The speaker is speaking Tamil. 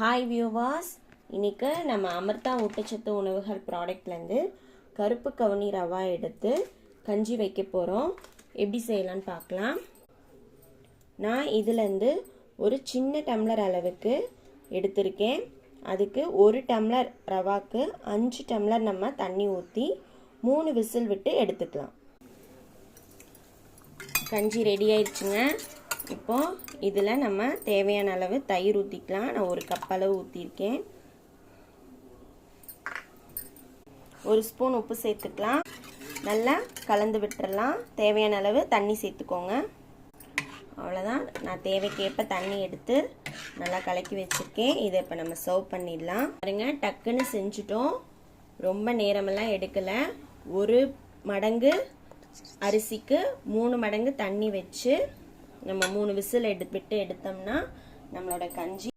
ஹாய் வியூவர்ஸ், இன்றைக்கி நம்ம அமிர்தா ஊட்டச்சத்து உணவுகள் ப்ராடக்ட்லேருந்து கருப்பு கவுனி ரவா எடுத்து கஞ்சி வைக்க போகிறோம். எப்படி செய்யலான்னு பார்க்கலாம். நான் இதிலேருந்து ஒரு சின்ன டம்ளர் அளவுக்கு எடுத்திருக்கேன். அதுக்கு ஒரு டம்ளர் ரவாக்கு 5 டம்ளர் நம்ம தண்ணி ஊற்றி 3 விசில் விட்டு எடுத்துக்கலாம். கஞ்சி ரெடி ஆயிடுச்சுங்க. இப்போ இதில் நம்ம தேவையான அளவு தயிர் ஊற்றிக்கலாம். நான் ஒரு கப் அளவு ஊற்றிருக்கேன். ஒரு ஸ்பூன் உப்பு சேர்த்துக்கலாம். நல்லா கலந்து விட்டுறலாம். தேவையான அளவு தண்ணி சேர்த்துக்கோங்க. அவ்வளோதான். நான் தேவைக்கேற்ப தண்ணி எடுத்து நல்லா கலக்கி வச்சுருக்கேன். இதை இப்போ நம்ம சர்வ் பண்ணிடலாம். பாருங்க, டக்குன்னு செஞ்சுட்டோம். ரொம்ப நேரமெல்லாம் எடுக்கலை. ஒரு மடங்கு அரிசிக்கு 3 மடங்கு தண்ணி வச்சு நம்ம 3 விசில் விட்டு எடுத்தோம்னா நம்மளோட கஞ்சி